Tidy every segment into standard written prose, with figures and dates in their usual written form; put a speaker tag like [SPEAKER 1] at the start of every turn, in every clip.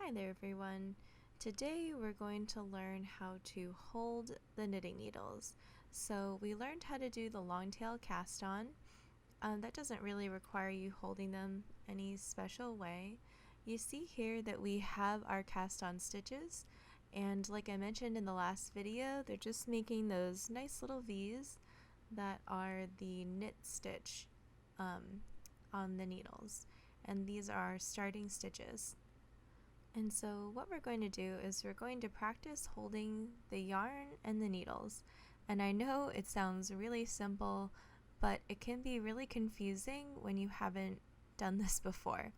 [SPEAKER 1] Hi there everyone. Today we're going to learn how to hold the knitting needles. So we learned how to do the long tail cast on. That doesn't really require you holding them any special way. You see here that we have our cast on stitches, and like I mentioned in the last video, they're just making those nice little V's that are the knit stitch on the needles, and these are starting stitches. And so what we're going to do is we're going to practice holding the yarn and the needles. And I know it sounds really simple, but it can be really confusing when you haven't done this before.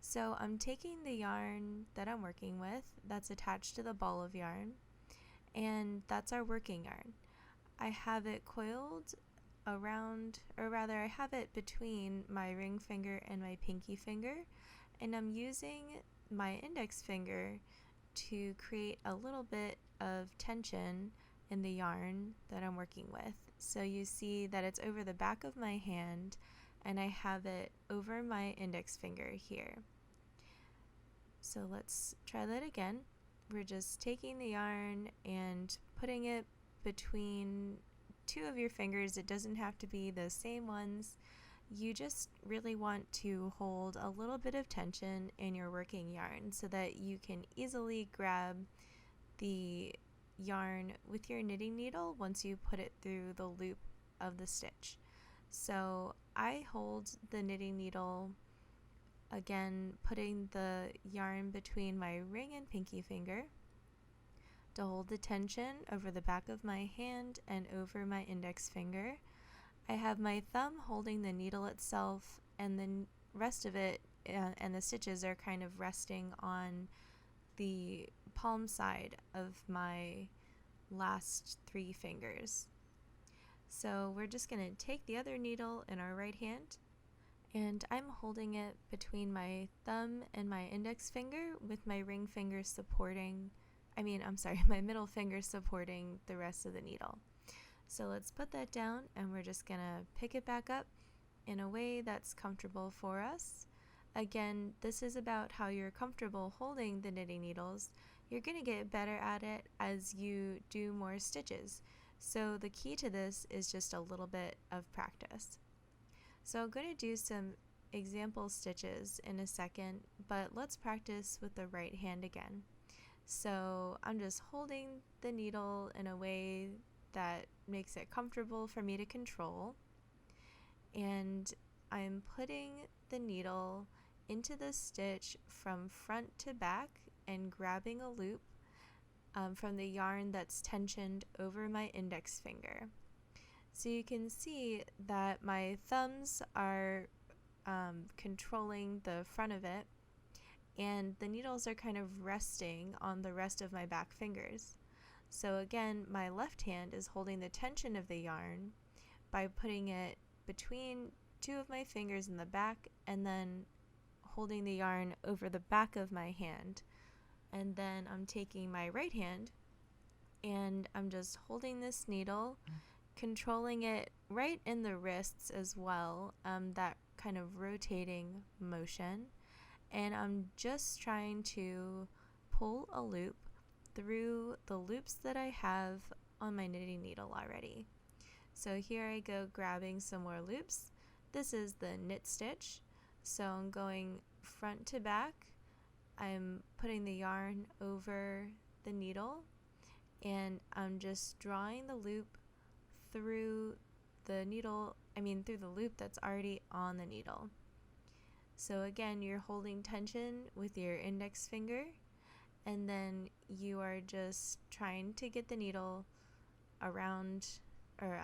[SPEAKER 1] So I'm taking the yarn that I'm working with that's attached to the ball of yarn, and that's our working yarn. I have it coiled around, or rather I have it between my ring finger and my pinky finger, and I'm using my index finger to create a little bit of tension in the yarn that I'm working with. So you see that it's over the back of my hand and I have it over my index finger here. So let's try that again. We're just taking the yarn and putting it between two of your fingers. It doesn't have to be the same ones. You just really want to hold a little bit of tension in your working yarn so that you can easily grab the yarn with your knitting needle once you put it through the loop of the stitch. So I hold the knitting needle, again putting the yarn between my ring and pinky finger to hold the tension over the back of my hand and over my index finger. I have my thumb holding the needle itself, and the rest of it and the stitches are kind of resting on the palm side of my last three fingers. So we're just going to take the other needle in our right hand, and I'm holding it between my thumb and my index finger with my ring finger supporting, my middle finger supporting the rest of the needle. So let's put that down, and we're just gonna pick it back up in a way that's comfortable for us. Again, this is about how you're comfortable holding the knitting needles. You're gonna get better at it as you do more stitches. So the key to this is just a little bit of practice. So I'm gonna do some example stitches in a second, but let's practice with the right hand again. So I'm just holding the needle in a way that makes it comfortable for me to control, and I'm putting the needle into the stitch from front to back and grabbing a loop from the yarn that's tensioned over my index finger. So you can see that my thumbs are controlling the front of it, and the needles are kind of resting on the rest of my back fingers. So again, my left hand is holding the tension of the yarn by putting it between two of my fingers in the back and then holding the yarn over the back of my hand. And then I'm taking my right hand and I'm just holding this needle, controlling it right in the wrists as well, that kind of rotating motion. And I'm just trying to pull a loop through the loops that I have on my knitting needle already. So here I go grabbing some more loops. This is the knit stitch. So I'm going front to back. I'm putting the yarn over the needle, and I'm just drawing the loop through the needle, through the loop that's already on the needle. So again, you're holding tension with your index finger, and then you are just trying to get the needle around, or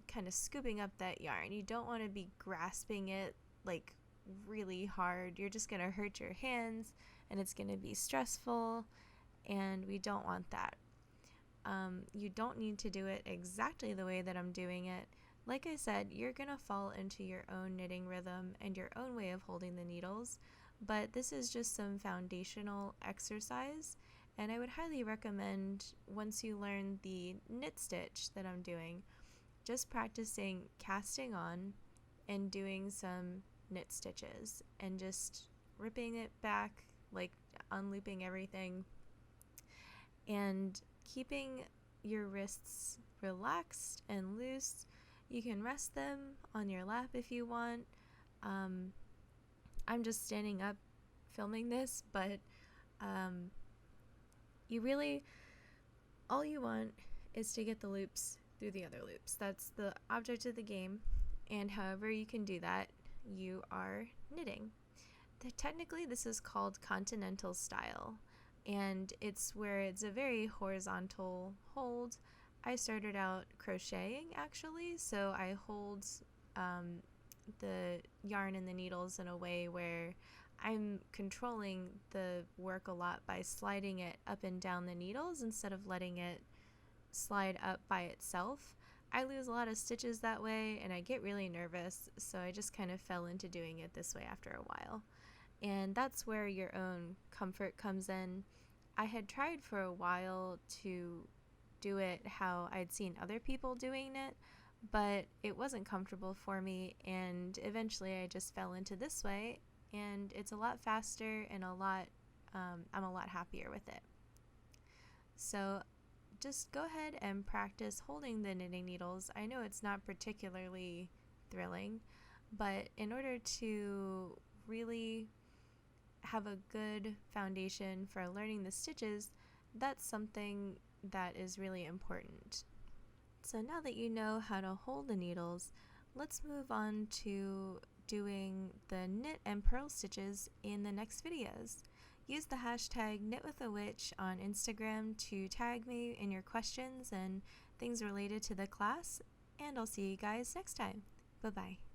[SPEAKER 1] kind of scooping up that yarn. You don't want to be grasping it like really hard. You're just going to hurt your hands and it's going to be stressful, and we don't want that. You don't need to do it exactly the way that I'm doing it. Like I said, you're going to fall into your own knitting rhythm and your own way of holding the needles, but this is just some foundational exercise, and I would highly recommend, once you learn the knit stitch that I'm doing, just practicing casting on and doing some knit stitches and just ripping it back like unlooping everything and keeping your wrists relaxed and loose. You can rest them on your lap if you want. I'm just standing up filming this, but all you want is to get the loops through the other loops. That's the object of the game, and however you can do that, you are knitting. Technically, this is called continental style, and it's where it's a very horizontal hold. I started out crocheting actually, so I hold the yarn and the needles in a way where I'm controlling the work a lot by sliding it up and down the needles instead of letting it slide up by itself. I lose a lot of stitches that way and I get really nervous, so I just kind of fell into doing it this way after a while. And that's where your own comfort comes in. I had tried for a while to do it how I'd seen other people doing it, but it wasn't comfortable for me, and eventually I just fell into this way, and it's a lot faster and I'm a lot happier with it. So just go ahead and practice holding the knitting needles. I know it's not particularly thrilling, but in order to really have a good foundation for learning the stitches, that's something that is really important. So now that you know how to hold the needles, let's move on to doing the knit and purl stitches in the next videos. Use the hashtag knitwithawitch on Instagram to tag me in your questions and things related to the class, and I'll see you guys next time. Bye-bye.